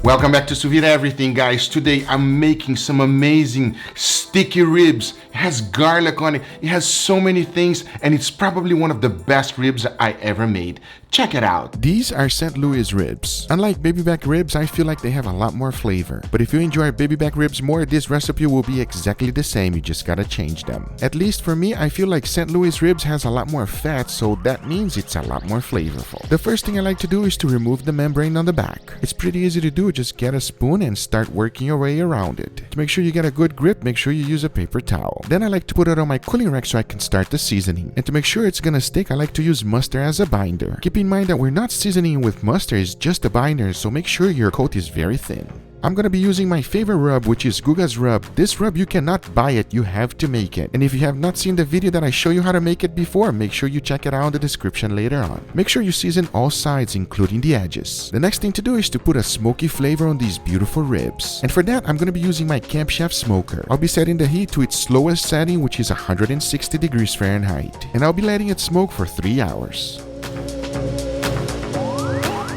Welcome back to Sous Vide Everything, guys. Today I'm making some amazing sticky ribs. It has garlic on it. It has so many things, and it's probably one of the best ribs I ever made. Check it out. These are St. Louis ribs. Unlike baby back ribs, I feel like they have a lot more flavor. But if you enjoy baby back ribs more, this recipe will be exactly the same. You just gotta change them. At least for me, I feel like St. Louis ribs has a lot more fat, so that means it's a lot more flavorful. The first thing I like to do is to remove the membrane on the back. It's pretty easy to do. Just get a spoon and start working your way around it. To make sure you get a good grip, make sure you use a paper towel. Then I like to put it on my cooling rack so I can start the seasoning. And to make sure it's gonna stick, I like to use mustard as a binder. Keep in mind that we're not seasoning with mustard, it's just a binder, so make sure your coat is very thin. I'm gonna be using my favorite rub, which is Guga's rub. This rub, you cannot buy it, you have to make it. And if you have not seen the video that I show you how to make it before, make sure you check it out in the description later on. Make sure you season all sides, including the edges. The next thing to do is to put a smoky flavor on these beautiful ribs. And for that, I'm gonna be using my Camp Chef smoker. I'll be setting the heat to its slowest setting, which is 160 degrees Fahrenheit. And I'll be letting it smoke for 3 hours.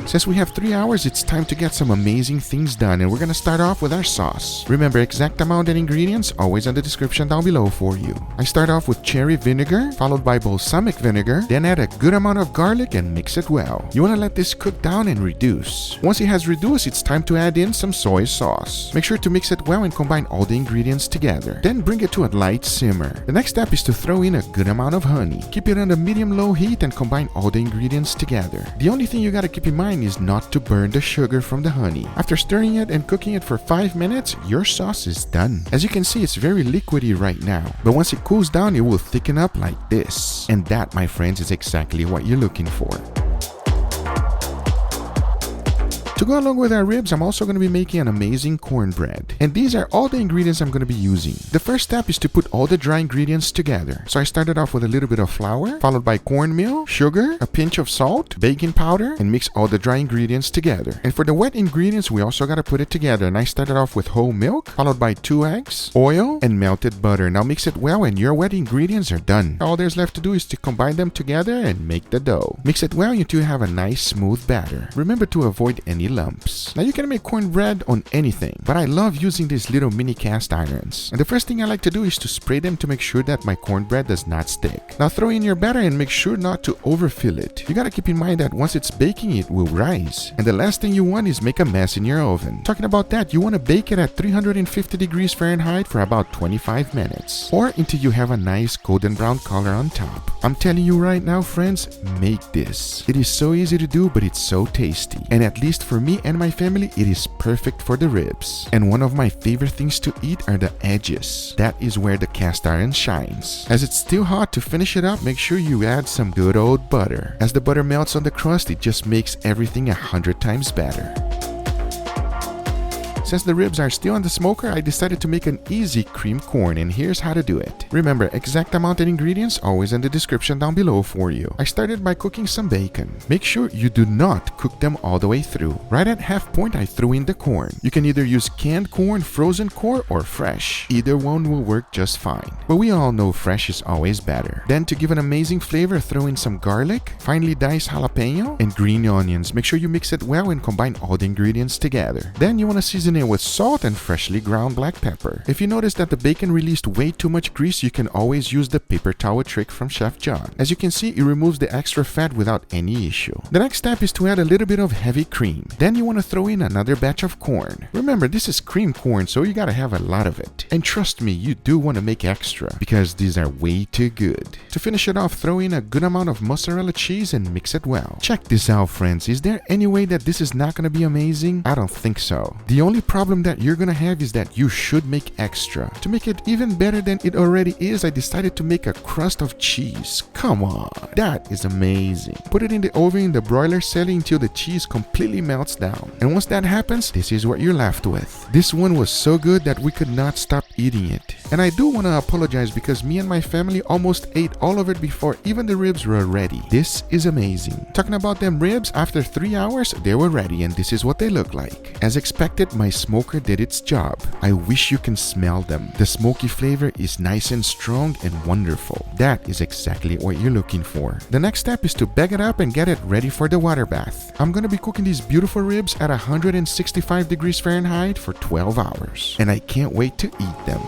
Since we have 3 hours, it's time to get some amazing things done, and we're gonna start off with our sauce. Remember, exact amount and ingredients always in the description down below for you. I start off with cherry vinegar, followed by balsamic vinegar, then add a good amount of garlic and mix it well. You wanna let this cook down and reduce. Once it has reduced, it's time to add in some soy sauce. Make sure to mix it well and combine all the ingredients together. Then bring it to a light simmer. The next step is to throw in a good amount of honey. Keep it on a medium-low heat and combine all the ingredients together. The only thing you gotta keep in mind is not to burn the sugar from the honey. After stirring it and cooking it for 5 minutes, your sauce is done. As you can see, it's very liquidy right now, but once it cools down, it will thicken up like this. And that, my friends, is exactly what you're looking for. To go along with our ribs, I'm also going to be making an amazing cornbread. And these are all the ingredients I'm going to be using. The first step is to put all the dry ingredients together. So I started off with a little bit of flour, followed by cornmeal, sugar, a pinch of salt, baking powder, and mix all the dry ingredients together. And for the wet ingredients, we also got to put it together. And I started off with whole milk, followed by 2 eggs, oil, and melted butter. Now mix it well and your wet ingredients are done. All there's left to do is to combine them together and make the dough. Mix it well until you have a nice smooth batter. Remember to avoid any lumps. Now you can make cornbread on anything, but I love using these little mini cast irons. And the first thing I like to do is to spray them to make sure that my cornbread does not stick. Now throw in your batter and make sure not to overfill it. You gotta keep in mind that once it's baking, it will rise. And the last thing you want is make a mess in your oven. Talking about that, you want to bake it at 350 degrees Fahrenheit for about 25 minutes, or until you have a nice golden brown color on top. I'm telling you right now, friends, make this. It is so easy to do, but it's so tasty. And at least for me and my family, it is perfect for the ribs. And one of my favorite things to eat are the edges. That is where the cast iron shines. As it's still hot, to finish it up, make sure you add some good old butter. As the butter melts on the crust, it just makes everything 100 times better. Since the ribs are still on the smoker, I decided to make an easy cream corn, and here's how to do it. Remember, exact amount and ingredients always in the description down below for you. I started by cooking some bacon. Make sure you do not cook them all the way through. Right at half point, I threw in the corn. You can either use canned corn, frozen corn, or fresh. Either one will work just fine. But we all know fresh is always better. Then to give an amazing flavor, throw in some garlic, finely diced jalapeno, and green onions. Make sure you mix it well and combine all the ingredients together. Then you want to season it with salt and freshly ground black pepper. If you notice that the bacon released way too much grease, you can always use the paper towel trick from Chef John. As you can see, it removes the extra fat without any issue. The next step is to add a little bit of heavy cream. Then you want to throw in another batch of corn. Remember, this is cream corn, so you gotta have a lot of it. And trust me, you do want to make extra, because these are way too good. To finish it off, throw in a good amount of mozzarella cheese and mix it well. Check this out, friends. Is there any way that this is not gonna be amazing? I don't think so. The only problem that you're gonna have is that you should make extra. To make it even better than it already is, I decided to make a crust of cheese. Come on, that is amazing. Put it in the oven in the broiler setting until the cheese completely melts down. And once that happens, this is what you're left with. This one was so good that we could not stop eating it. And I do want to apologize because me and my family almost ate all of it before even the ribs were ready. This is amazing. Talking about them ribs, after 3 hours, they were ready, and this is what they look like. As expected, my smoker did its job. I wish you can smell them. The smoky flavor is nice and strong and wonderful. That is exactly what you're looking for. The next step is to bag it up and get it ready for the water bath. I'm gonna be cooking these beautiful ribs at 165 degrees Fahrenheit for 12 hours. And I can't wait to eat them.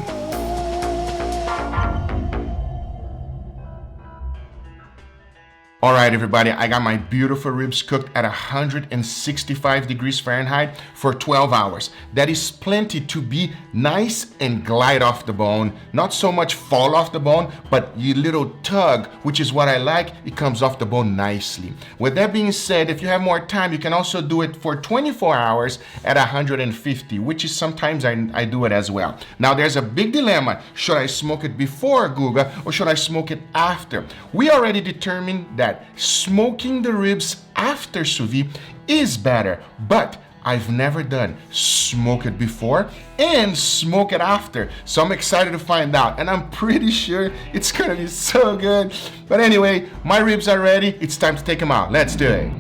Alright everybody, I got my beautiful ribs cooked at 165 degrees Fahrenheit for 12 hours. That is plenty to be nice and glide off the bone. Not so much fall off the bone, but you little tug, which is what I like, it comes off the bone nicely. With that being said, if you have more time, you can also do it for 24 hours at 150, which is sometimes I do it as well. Now there's a big dilemma. Should I smoke it before Guga or should I smoke it after? We already determined that smoking the ribs after sous vide is better, but I've never done smoke it before and smoke it after. So I'm excited to find out, and I'm pretty sure it's gonna be so good. But anyway, my ribs are ready. It's time to take them out. Let's do it.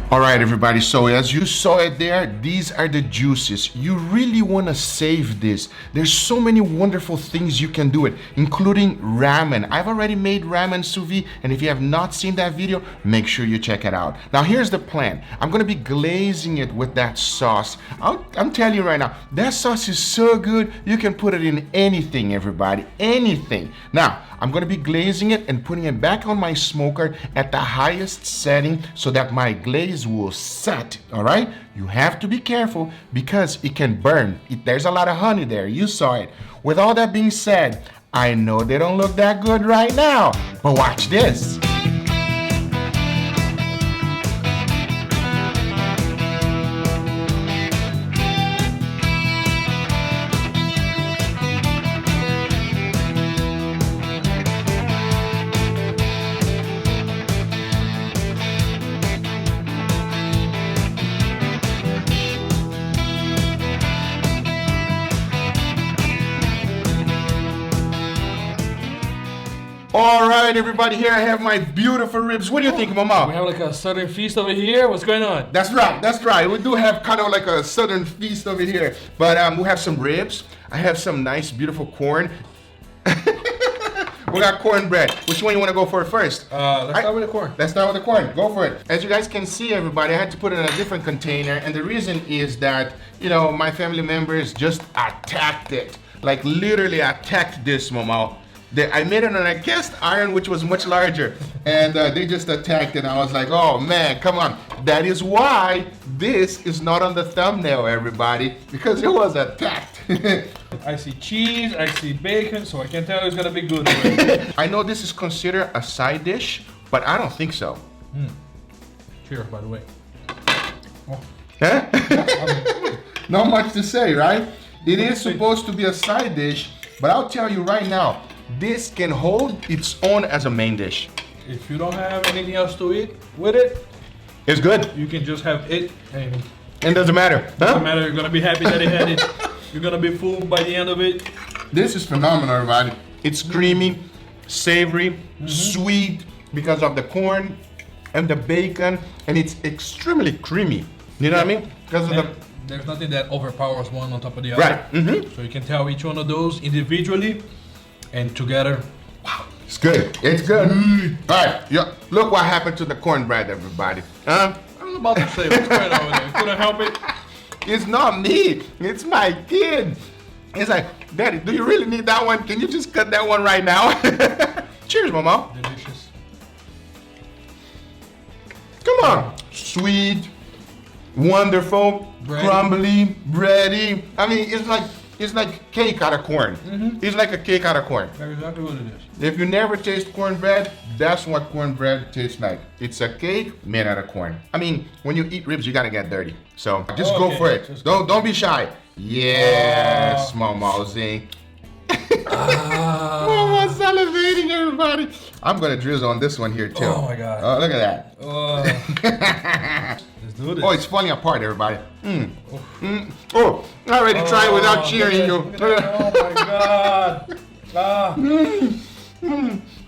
All right, everybody, so as you saw it there, these are the juices. You really want to save this. There's so many wonderful things you can do it, including ramen. I've already made ramen sous vide, and if you have not seen that video, make sure you check it out. Now, here's the plan. I'm going to be glazing it with that sauce. I'm telling you right now, that sauce is so good, you can put it in anything, everybody, anything. Now, I'm going to be glazing it and putting it back on my smoker at the highest setting so that my glaze will set, all right? You have to be careful because it can burn. There's a lot of honey there. You saw it. With all that being said, I know they don't look that good right now, but watch this. All right, everybody, here I have my beautiful ribs. What do you think, Mama? We have like a southern feast over here. What's going on? That's right. We do have kind of like a southern feast over here. But we have some ribs. I have some nice, beautiful corn. We got cornbread. Which one you want to go for first? Let's start with the corn. Let's start with the corn. Go for it. As you guys can see, everybody, I had to put it in a different container. And the reason is that, you know, my family members just attacked it. Like literally attacked this, Mama. I made it on a cast iron, which was much larger, and they just attacked it. And I was like, oh man, come on. That is why this is not on the thumbnail, everybody, because it was attacked. I see cheese, I see bacon, so I can tell it's gonna be good. I know this is considered a side dish, but I don't think so. Cheers, by the way. Oh. Huh? Not much to say, right? It is supposed to be a side dish, but I'll tell you right now, this can hold its own as a main dish. If you don't have anything else to eat with it, it's good. You can just have it, and it doesn't matter. Doesn't matter. You're gonna be happy that you had it. You're gonna be full by the end of it. This is phenomenal, everybody. It's creamy, savory, sweet because of the corn and the bacon, and it's extremely creamy. You know what I mean? Because of there's nothing that overpowers one on top of the other. Right. So you can tell each one of those individually and together. Wow. It's good. It's good. All right. Yeah. Look what happened to the cornbread, everybody. I was about to say, what's going on over there? Couldn't help it. It's not me. It's my kid. It's like, Daddy, do you really need that one? Can you just cut that one right now? Cheers, Mama. Delicious. Come on. Sweet, wonderful, crumbly, bready. I mean, it's like cake out of corn. It's like a cake out of corn. That's exactly what it is. If you never taste cornbread, that's what cornbread tastes like. It's a cake made out of corn. I mean, when you eat ribs, you gotta get dirty. So just go for it. Don't be shy. Yes, Mama Z. Mama salivating, everybody. I'm gonna drizzle on this one here too. Oh my God. Oh, look at that. This do this. Oh, it's falling apart, everybody. Oh, I already tried without cheering you. Oh my God. Oh,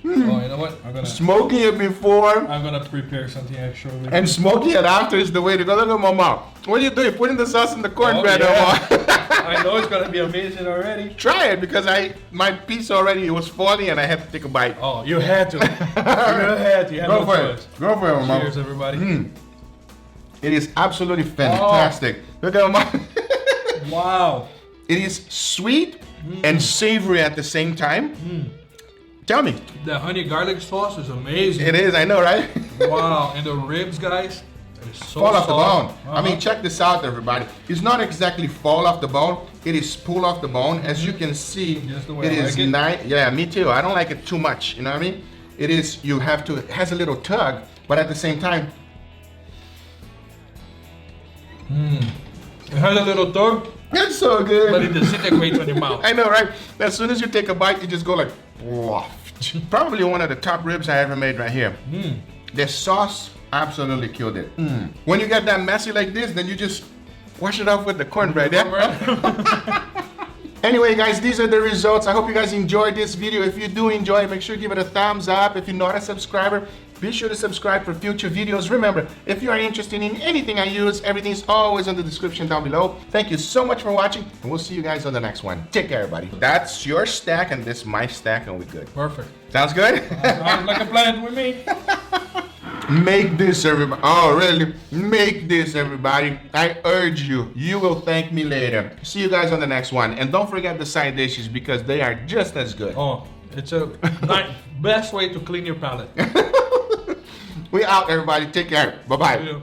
you know what? Smoking it before I'm gonna prepare something extra. and smoking it after is the way to go. Look at my mom. What are you doing? Putting the sauce in the cornbread, yeah. I know it's gonna be amazing already. Try it because my piece already was falling and I had to take a bite. Oh, you had to. You had to. You had Go no for choice. it. Go for it, mom. Cheers, everybody. It is absolutely fantastic. Look at my mom. Wow. It is sweet and savory at the same time. Tell me. The honey garlic sauce is amazing. It is, I know, right? Wow, and the ribs, guys, it's so Fall off the soft. bone. I mean, check this out, everybody. It's not exactly fall off the bone. It is pull off the bone. As you can see, Just the way it I is like it. nice. Yeah, me too. I don't like it too much. You know what I mean? It is, you have to, it has a little tug, but at the same time, It has a little tug, it's so good. but it disintegrates on your mouth. I know, right? As soon as you take a bite, you just go like, waft. Probably one of the top ribs I ever made right here. The sauce absolutely killed it. When you get that messy like this, then you just wash it off with the cornbread. Yeah? Anyway, guys, these are the results. I hope you guys enjoyed this video. If you do enjoy it, make sure you give it a thumbs up. If you're not a subscriber, be sure to subscribe for future videos. Remember, if you are interested in anything I use, everything is always in the description down below. Thank you so much for watching, and we'll see you guys on the next one. Take care, everybody. That's your stack, and this is my stack, and we're good. Perfect. Sounds good? Sounds like a plan with me. Make this, everybody. Oh, really? Make this, everybody. I urge you. You will thank me later. See you guys on the next one. And don't forget the side dishes because they are just as good. Oh, it's a best way to clean your palate. We out, everybody. Take care. Bye-bye. See you.